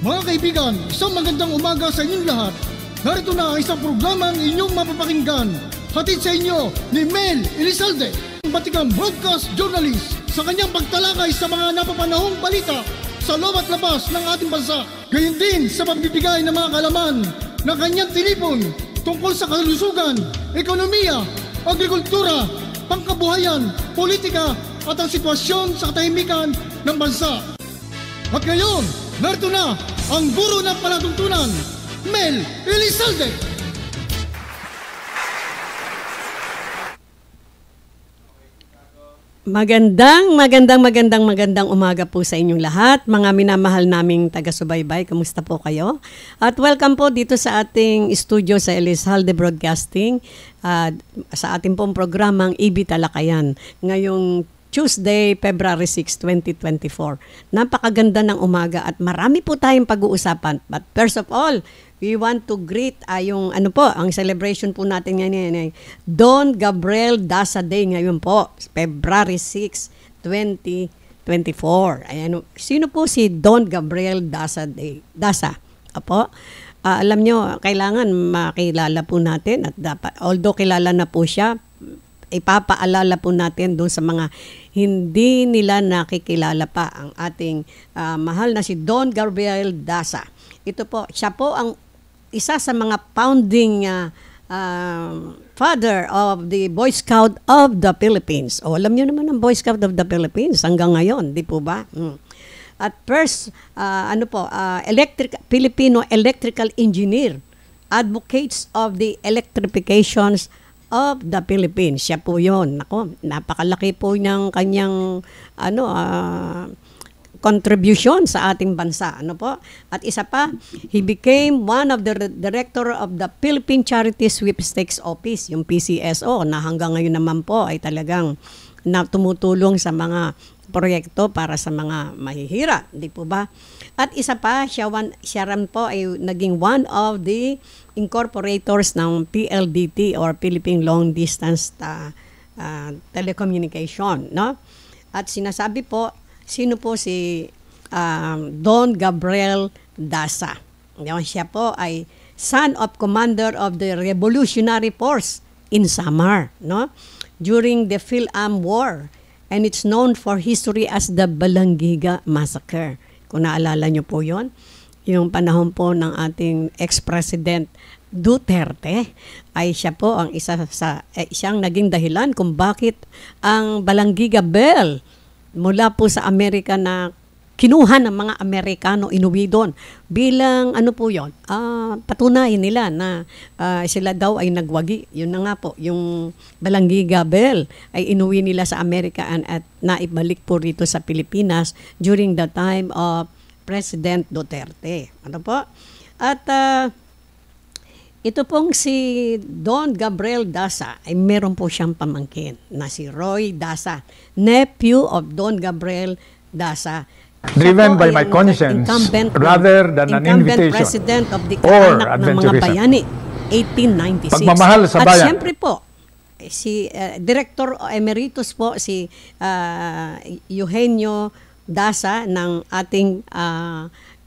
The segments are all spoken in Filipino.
Mga kaibigan, isang magandang umaga sa inyong lahat. Narito na ang isang programang inyong mapapakinggan. Hatid sa inyo ni Mel Elizalde, batikang broadcast journalist, sa kanyang pagtalakay sa mga napapanahong balita sa loob at labas ng ating bansa. Gayon din sa pagbibigay ng mga kaalaman ng kanyang tinipon tungkol sa kalusugan, ekonomiya, agrikultura, pangkabuhayan, politika at ang sitwasyon sa katahimikan ng bansa. At ngayon, narito na ang guro ng palatuntunan, Mel Elizalde. Magandang umaga po sa inyong lahat, mga minamahal naming taga-subaybay. Kamusta po kayo? At welcome po dito sa ating studio sa Elizalde Broadcasting, sa ating pong programang EB Talakayan. Ngayong Tuesday, February 6, 2024. Napakaganda ng umaga at marami po tayong pag-uusapan. But first of all, we want to greet ang celebration po natin ngayon, Don Gabriel Dasa Day ngayon po, February 6, 2024. Ayan, sino po si Don Gabriel Dasa Day? Dasa, apo? Alam nyo, kailangan makilala po natin at dapat, although kilala na po siya, ipapaalala po natin doon sa mga hindi nila nakikilala pa ang ating mahal na si Don Gabriel Dasa. Ito po, siya po ang isa sa mga founding father of the Boy Scout of the Philippines. O, alam niyo naman ang Boy Scout of the Philippines hanggang ngayon, di po ba? At first, Filipino electrical engineer, advocates of the electrifications of the Philippines. Siya po yun. Ako, napakalaki po ng kanyang contribution sa ating bansa. At isa pa, he became one of the director of the Philippine Charity Sweepstakes Office, yung PCSO, na hanggang ngayon naman po ay talagang tumutulong sa mga proyekto para sa mga mahihirap. Di po ba? At isa pa, siya rin po ay naging one of the incorporators ng PLDT or Philippine Long Distance Telecommunication. No? At sinasabi po, sino po si Don Gabriel Dasa? Siya po ay son of commander of the Revolutionary Force in Samar, no? During the Phil-Am War, and it's known for history as the Balangiga Massacre. Kung naalala nyo po yon, yung panahon po ng ating ex-president Duterte, ay siya po ang siyang naging dahilan kung bakit ang Balangiga Bell mula po sa Amerika na kinuha ng mga Amerikano, inuwi doon bilang patunayan nila na sila daw ay nagwagi. Yun na nga po, yung Balangiga Bell ay inuwi nila sa Amerika at naibalik po rito sa Pilipinas during the time of President Duterte. Ano po? At ito pong si Don Gabriel Dasa ay meron po siyang pamangkin na si Roy Dasa, nephew of Don Gabriel Dasa. Driven by my conscience rather than an invitation president of the or Anak ng mga Bayani, 1896. Pagmamahal sa bayan. At siyempre po, si Director Emeritus po, si Eugenio Dasa ng ating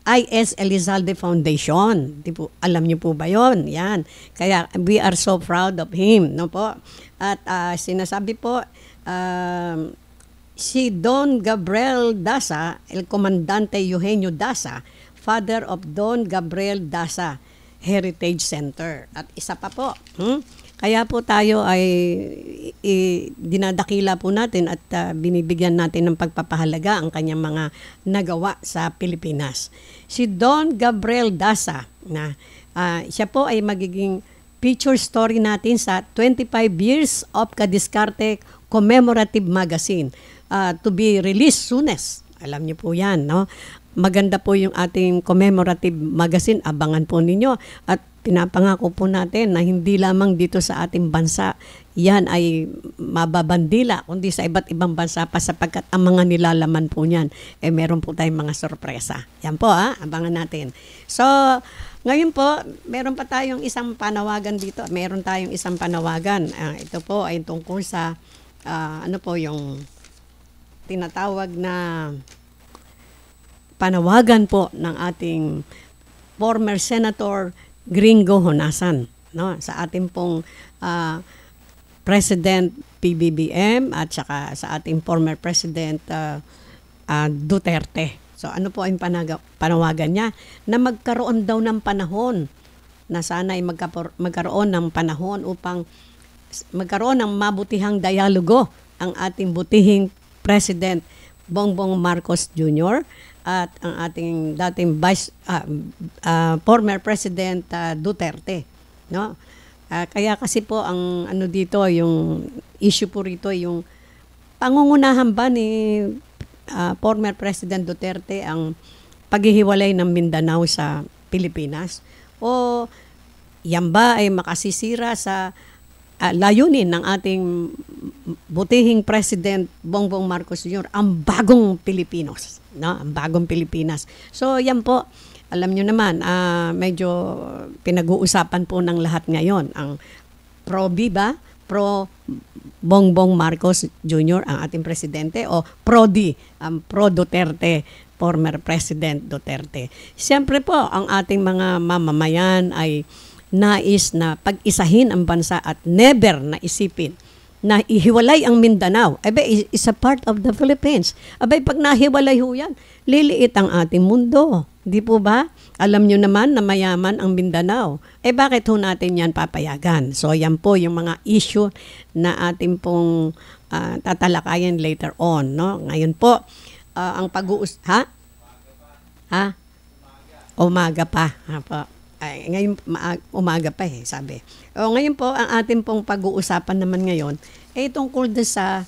I.S. Elizalde Foundation. Alam niyo po ba yon? Yan. Kaya we are so proud of him. No po? At sinasabi po, si Don Gabriel Dasa, el Comandante Eugenio Dasa, father of Don Gabriel Dasa Heritage Center. At isa pa po, kaya po tayo ay dinadakila po natin at binibigyan natin ng pagpapahalaga ang kanyang mga nagawa sa Pilipinas. Si Don Gabriel Dasa, siya po ay magiging feature story natin sa 25 Years of Kadiskarte Commemorative Magazine. To be released soonest. Alam niyo po yan, no? Maganda po yung ating commemorative magazine. Abangan po ninyo. At pinapangako po natin na hindi lamang dito sa ating bansa yan ay mababandila, kundi sa iba't ibang bansa pa sapagkat ang mga nilalaman po niyan, meron po tayong mga sorpresa. Yan po, abangan natin. So, ngayon po, meron pa tayong isang panawagan dito. Meron tayong isang panawagan. Ito po ay tungkol sa yung tinatawag na panawagan po ng ating former Senator Gringo Honasan, no, sa ating pong President PBBM at saka sa ating former President Duterte. So ano po ang panawagan niya? Na magkaroon daw ng panahon, na sana ay magkaroon ng panahon upang magkaroon ng mabutihang dialogo ang ating butihing President Bongbong Marcos Jr. at ang ating dating former President Duterte, no? Kaya kasi po ang ano dito, yung issue po rito, yung pangungunahan ba ni former President Duterte ang paghihiwalay ng Mindanao sa Pilipinas, o yan ba ay makasisira sa layunin ng ating butihing President Bongbong Marcos Jr., ang bagong Pilipinos, no? Ang bagong Pilipinas. So yan po, alam nyo naman, medyo pinag-uusapan po ng lahat ngayon ang pro-Biba, pro Bongbong Marcos Jr., ang ating presidente, o pro-D, ang pro-Duterte, former President Duterte. Siyempre po, ang ating mga mamamayan ay nais na pag-isahin ang bansa at never na isipin na ihiwalay ang Mindanao. Abay, is a part of the Philippines. Abay, pag nahiwalay ho yan, liliit ang ating mundo. Di po ba? Alam nyo naman na mayaman ang Mindanao. Bakit ho natin yan papayagan? So, yan po yung mga issue na ating pong tatalakayan later on, no? Ngayon po, ang umaga pa. Po. Ay, ngayon umaga pa sabi. Ngayon po, ang ating pong pag-uusapan naman ngayon ay tungkol sa,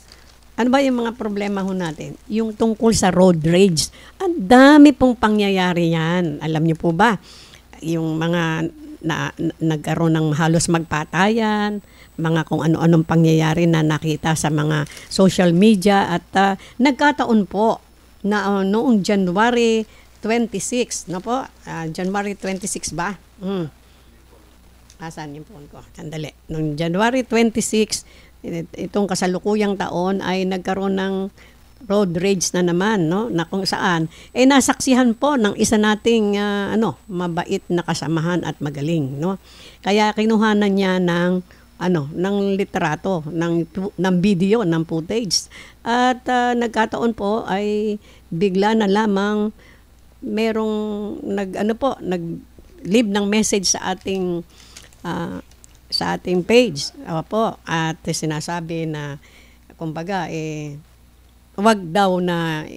ano ba yung mga problema ho natin? Yung tungkol sa road rage. Ang dami pong pangyayari yan. Alam niyo po ba? Yung mga nagkaroon ng halos magpatayan, mga kung ano-anong pangyayari na nakita sa mga social media, at nagkataon po na noong January 26, no po? January 26 ba? Asan yung phone ko? Sandali. Noong January 26, itong kasalukuyang taon ay nagkaroon ng road rage na naman, no? Na kung saan nasaksihan po ng isa nating mabait na kasamahan at magaling, no? Kaya kinuhanan niya ng litrato, ng video, ng footage. At nagkataon po ay bigla na lamang merong nag-leave ng message sa ating page. Opo, at sinasabi na kumbaga wag daw na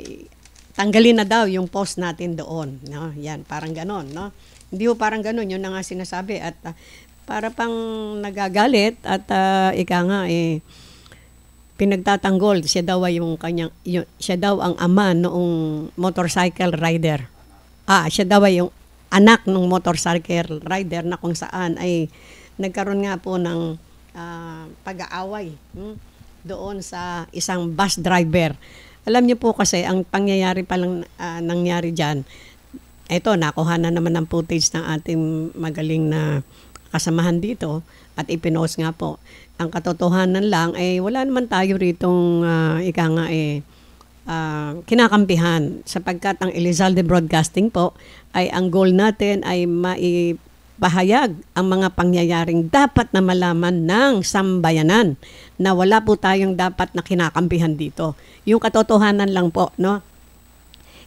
tanggalin na daw yung post natin doon, no? Yan, parang ganon, no? Hindi po parang ganon, yun na nga sinasabi, at para pang nagagalit at ika nga pinagtatanggol, siya daw ay siya daw ang ama noong motorcycle rider. Siya daw ay yung anak ng motorcycle rider na kung saan ay nagkaroon nga po ng pag-aaway doon sa isang bus driver. Alam niyo po kasi, ang pangyayari palang nangyari dyan, ito, nakuha na naman ng footage ng ating magaling na kasamahan dito at ipinost nga po. Ang katotohanan lang wala naman tayo ritong kinakampihan, sapagkat ang Elizalde Broadcasting po ay ang goal natin ay maipahayag ang mga pangyayaring dapat na malaman ng sambayanan, na wala po tayong dapat na kinakampihan dito. Yung katotohanan lang po, no?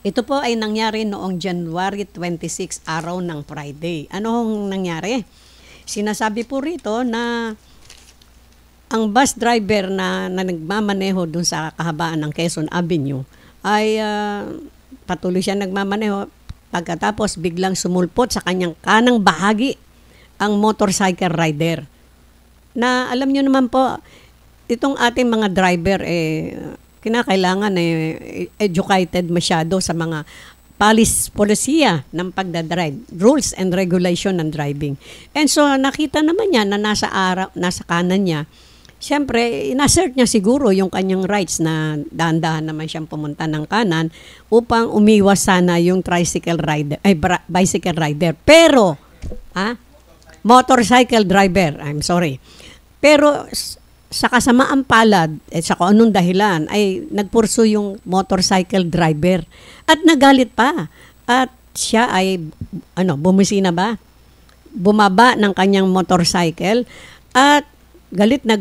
Ito po ay nangyari noong January 26, araw ng Friday. Anong nangyari? Sinasabi po rito na ang bus driver na nagmamaneho dun sa kahabaan ng Quezon Avenue ay patuloy siya nagmamaneho. Pagkatapos biglang sumulpot sa kanyang kanang bahagi ang motorcycle rider. Na alam nyo naman po, itong ating mga driver kinakailangan educated masyado sa mga polisiya ng pagdadrive, rules and regulation ng driving. And so nakita naman niya na nasa kanan niya. Siyempre, inassert niya siguro yung kanyang rights na dahan-dahan naman siyang pumunta ng kanan upang umiwas sana yung bicycle rider. Pero, motorcycle driver, I'm sorry. Pero, sa kasamaang palad, sa kung anong dahilan, ay nagpurso yung motorcycle driver. At nagalit pa. At siya ay, bumisina ba? Bumaba ng kanyang motorcycle at galit na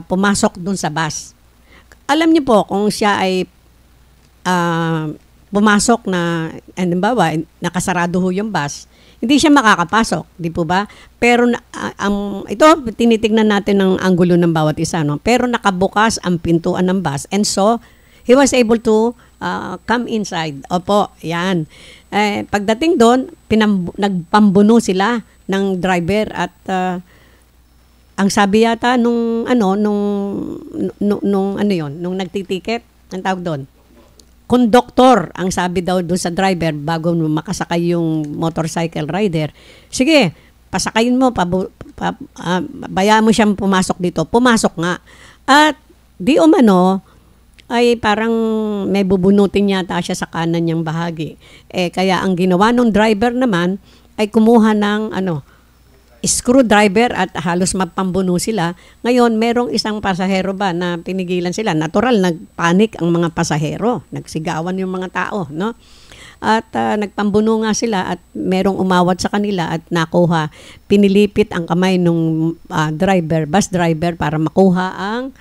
pumasok dun sa bus. Alam niyo po, kung siya ay pumasok na, halimbawa, nakasarado ho yung bus, hindi siya makakapasok, di po ba? Pero ito, tinitignan natin ang anggulo ng bawat isa, no? Pero nakabukas ang pintuan ng bus, and so, he was able to come inside. Opo, yan. Pagdating doon, nagpambuno sila ng driver at ang sabi yata nung nagtitiket, ang tawag doon, conductor, ang sabi daw doon sa driver bago makasakay yung motorcycle rider, sige, pasakayin mo, bayaan mo siyang pumasok dito. Pumasok nga. At di umano, ay parang may bubunutin yata siya sa kanan niyang bahagi. Kaya ang ginawa ng driver naman ay kumuha ng screwdriver at halos mapambuno sila. Ngayon, merong isang pasahero ba na pinigilan sila. Natural, nagpanik ang mga pasahero. Nagsigawan yung mga tao, no? At nagpambuno nga sila at merong umawat sa kanila at nakuha. Pinilipit ang kamay ng bus driver para makuha ang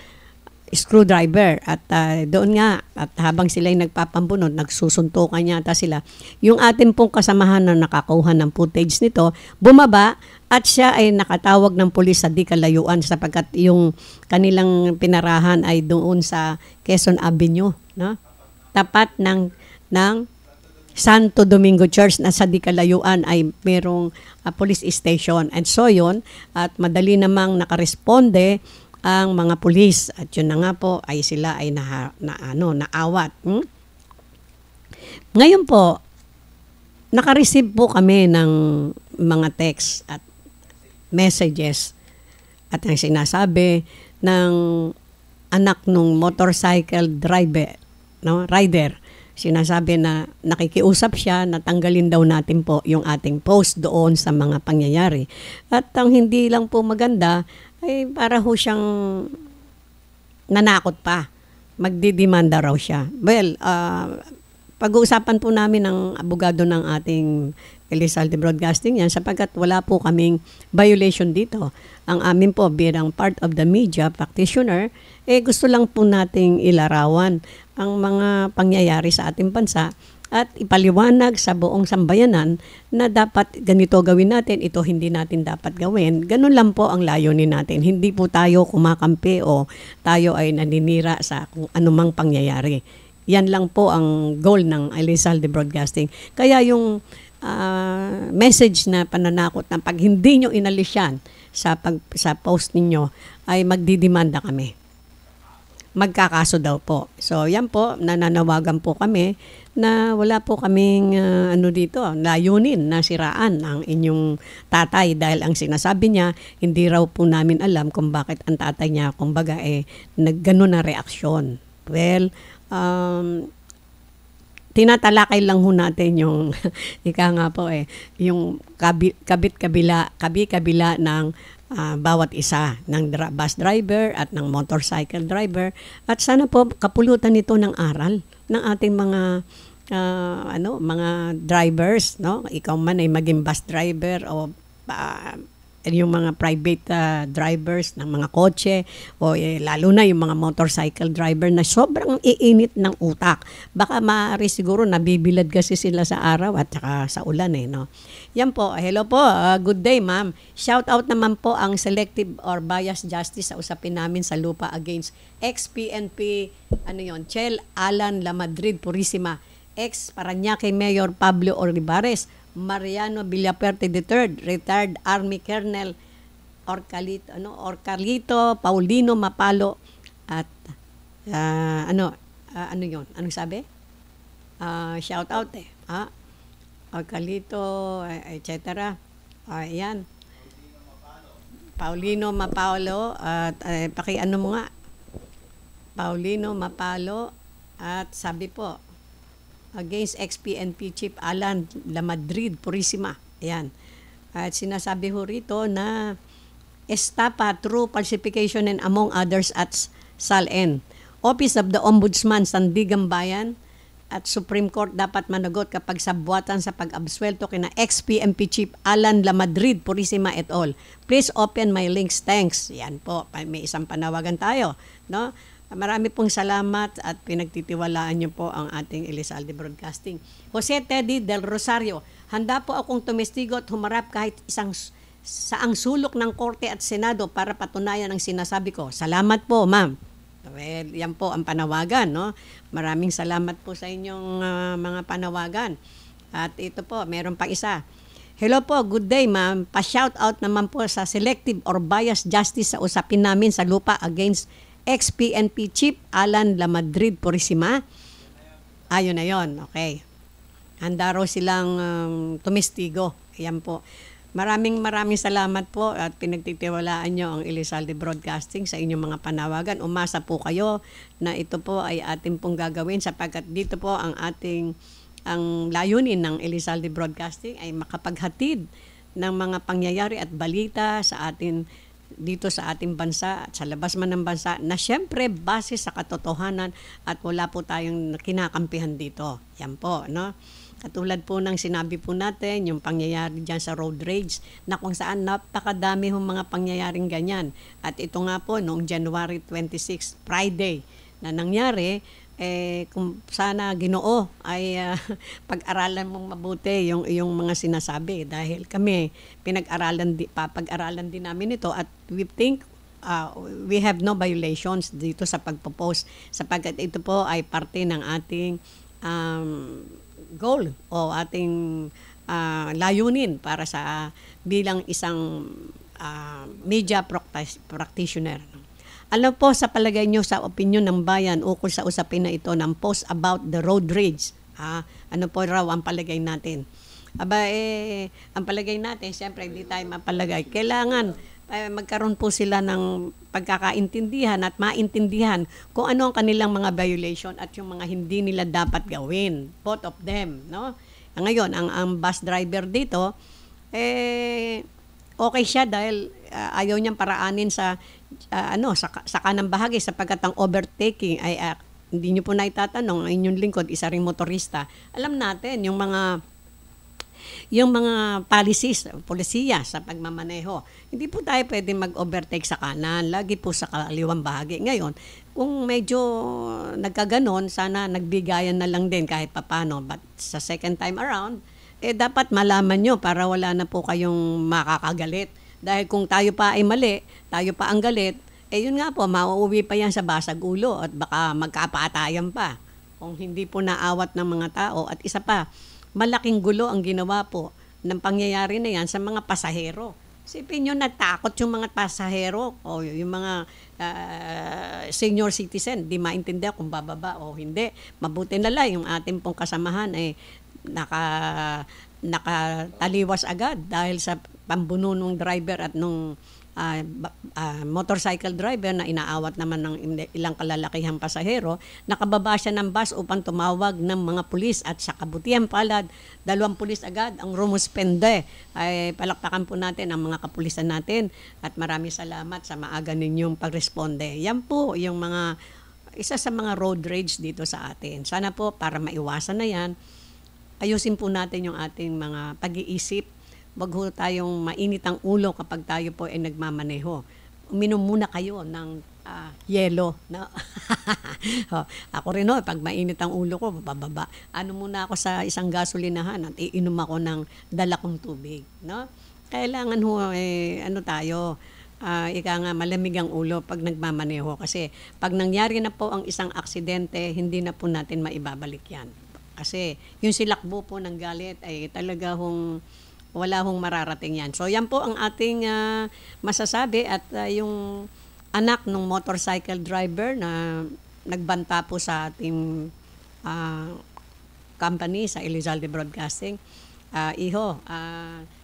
screwdriver. At doon nga, at habang sila'y nagpapambunod, nagsusuntukan yata sila. Yung ating pong kasamahan na nakakuha ng footage nito, bumaba at siya ay nakatawag ng pulis sa di kalayuan sapagkat yung kanilang pinarahan ay doon sa Quezon Avenue, no? Tapat ng Santo Domingo Church na sa di kalayuan ay merong police station. And so yun, at madali namang nakaresponde ang mga pulis at yun na nga po ay sila ay naawat. Ngayon po, naka-receive po kami ng mga text at messages at ang sinasabi ng anak ng motorcycle driver, no, rider. Sinasabi na nakikiusap siya na tanggalin daw natin po yung ating post doon sa mga pangyayari. At ang hindi lang po maganda ay para ho siyang nanakot pa. Magdidemanda raw siya. Well, pag-uusapan po namin ng abogado ng ating Elizalde Broadcasting yan sapagkat wala po kaming violation dito. Ang amin po bilang part of the media practitioner, gusto lang po nating ilarawan ang mga pangyayari sa ating bansa at ipaliwanag sa buong sambayanan na dapat ganito gawin natin, ito hindi natin dapat gawin. Ganun lang po ang layunin natin. Hindi po tayo kumakampi o tayo ay naninira sa kung anumang pangyayari. Yan lang po ang goal ng Elizalde Broadcasting. Kaya yung message na pananakot na pag hindi nyo inalis yan sa post ninyo ay magdidemanda kami. Magkakaso daw po. So yan po, nananawagan po kami na wala po kaming dito, layunin na siraan ang inyong tatay dahil ang sinasabi niya, hindi raw po namin alam kung bakit ang tatay niya, kumbaga naggano na reaksyon. Well, tinatalakay lang ho natin yung ika nga po yung kabit-kabila ng bawat isa ng bus driver at ng motorcycle driver at sana po kapulutan nito ng aral ng ating mga mga drivers, no? Ikaw man ay maging bus driver o yung mga private drivers ng mga kotse o lalo na yung mga motorcycle driver na sobrang iinit ng utak. Baka maaari siguro nabibilad kasi sila sa araw at saka sa ulan no. Yan po. Hello po. Good day, ma'am. Shout out naman po ang selective or biased justice sa usapin namin sa lupa against ex-PNP Chel Alan Lamadrid Purisima, ex-Parañaque Mayor Pablo Olivares, Mariano Villaperte III, retired Army Colonel Orcalito Paulino Mapalo at yun? Anong sabi? Shout out Orcalito, etc. Ayan. Paulino Mapalo at paki-ano mo nga? Paulino Mapalo at sabi po against ex-PNP Chief Alan Lamadrid Purisima. Ayan. At sinasabi ho rito na estafa through falsification and among others at SALN. Office of the Ombudsman, Sandigan Bayan, at Supreme Court dapat managot kapag sabwatan sa pag-absuelto kina ex-PNP Chief Alan Lamadrid Purisima et al. Please open my links. Thanks. Yan po, may isang panawagan tayo. No? Marami pong salamat at pinagtitiwalaan niyo po ang ating Elizalde Broadcasting. Jose Teddy Del Rosario, handa po akong tumestigo at humarap kahit saang sulok ng Korte at Senado para patunayan ang sinasabi ko. Salamat po, ma'am. Well, yan po ang panawagan, no? Maraming salamat po sa inyong mga panawagan. At ito po, meron pang isa. Hello po, good day ma'am. Pa-shout out naman po sa selective or biased justice sa usapin namin sa lupa against ex-PNP Chief Alan Lamadrid Purisima. Ayun na yun, okay. Handa raw silang tumestigo. Yan po. Maraming salamat po at pinagtitiwalaan nyo ang Elizalde Broadcasting sa inyong mga panawagan. Umasa po kayo na ito po ay ating pong gagawin sapagkat dito po ang layunin ng Elizalde Broadcasting ay makapaghatid ng mga pangyayari at balita sa atin dito sa ating bansa at sa labas man ng bansa na syempre base sa katotohanan at wala po tayong kinakampihan dito. Yan po, no? Katulad po ng sinabi po natin, yung pangyayari dyan sa road rage, na kung saan napakadami hong mga pangyayaring ganyan. At ito nga po, noong January 26, Friday, na nangyari, kung sana Ginoo ay pag-aralan mong mabuti yung iyong mga sinasabi. Dahil kami, papag-aralan din namin ito at we think we have no violations dito sa pagpo-post sapagkat ito po ay parte ng ating goal o ating layunin para sa bilang isang media practitioner. Ano po sa palagay nyo sa opinion ng bayan ukol sa usapin na ito ng post about the road rage? Ano po raw ang palagay natin? Ang palagay natin, siyempre hindi tayo mapalagay. Kailangan magkaroon po sila ng pagkakaintindihan at maintindihan kung ano ang kanilang mga violation at yung mga hindi nila dapat gawin. Both of them, no? Ngayon, ang bus driver dito, okay siya dahil ayaw niyang paraanin sa kanang bahagi sapagkat ang overtaking ay hindi niyo po naitatanong, ang inyong lingkod, isa ring motorista. Alam natin, yung mga policies, polisiya sa pagmamaneho. Hindi po tayo pwede mag-overtake sa kanan, lagi po sa kaliwang bahagi. Ngayon, kung medyo nagkaganon, sana nagbigayan na lang din kahit papano. But sa second time around, dapat malaman nyo para wala na po kayong makakagalit. Dahil kung tayo pa ay mali, tayo pa ang galit, yun nga po, mauuwi pa yan sa basag ulo at baka magkapatayan pa. Kung hindi po naawat ng mga tao. At isa pa, malaking gulo ang ginawa po ng pangyayari na yan sa mga pasahero. Sipin nyo, natakot yung mga pasahero o yung mga senior citizen, di maintindihan kung bababa o hindi. Mabuti na lang yung ating pong kasamahan ay nakataliwas agad dahil sa pambuno ng driver at nung motorcycle driver na inaawat naman ng ilang kalalakihang pasahero, nakababa siya ng bus upang tumawag ng mga pulis at sa kabutihan palad, 2 pulis agad ang rumuspende. Ay palakpakan po natin ang mga kapulisan natin at maraming salamat sa maaga ninyong pagresponde. Yan po yung isa sa mga road rage dito sa atin. Sana po para maiwasan na yan, ayusin po natin yung ating mga pag-iisip. Wag ho tayong mainit ang ulo kapag tayo po ay nagmamaneho. Uminom muna kayo ng yelo. No? Ako rin pag mainit ang ulo ko, bababa. Muna ako sa isang gasolinahan at iinom ako ng dala kong tubig. No? Kailangan tayo, ika nga malamig ang ulo pag nagmamaneho. Kasi pag nangyari na po ang isang aksidente, hindi na po natin maibabalik yan. Kasi yung silakbo po ng galit ay talaga wala hong mararating yan. So yan po ang ating masasabi at yung anak ng motorcycle driver na nagbanta po sa ating company sa Elizalde Broadcasting. Iho,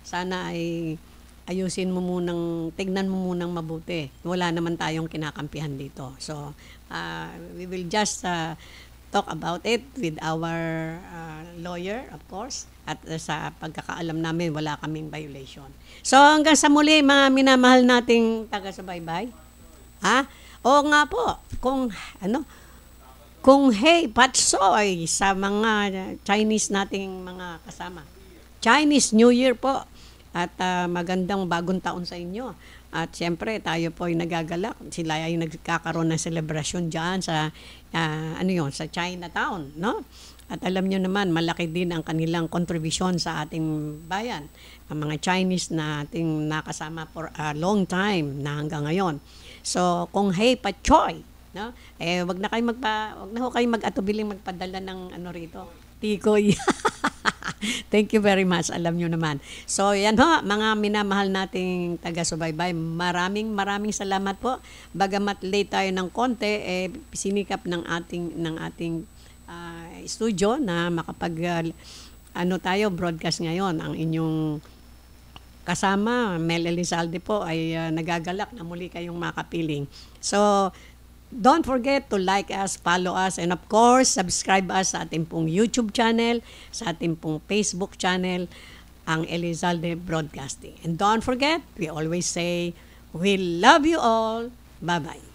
sana ay tignan mo munang mabuti. Wala naman tayong kinakampihan dito. So we will just talk about it with our lawyer, of course. At sa pagkakaalam namin, wala kaming violation. So hanggang sa muli, mga minamahal nating taga-subaybay. Oo nga po, kung hey patsoy sa mga Chinese nating mga kasama. Chinese New Year po. At magandang bagong taon sa inyo. At siyempre, tayo po ay nagagalak. Sila ay nagkakaroon ng selebrasyon dyan sa, sa Chinatown, no? At alam nyo naman, malaki din ang kanilang kontribusyon sa ating bayan. Ang mga Chinese na ating nakasama for a long time na hanggang ngayon. So, kung hey pachoy, no? Wag na ho kayo mag-atubiling magpadala ng rito. Tikoy. Thank you very much. Alam nyo naman. So, yan ho, mga minamahal nating taga-subaybay. Maraming salamat po. Bagamat late tayo ng konti, sinikap ng ating studio na makapag broadcast ngayon. Ang inyong kasama, Mel Elizalde po, ay nagagalak na muli kayong makapiling. So, don't forget to like us, follow us, and of course, subscribe us sa ating pong YouTube channel, sa ating pong Facebook channel, ang Elizalde Broadcasting. And don't forget, we always say, we love you all. Bye-bye.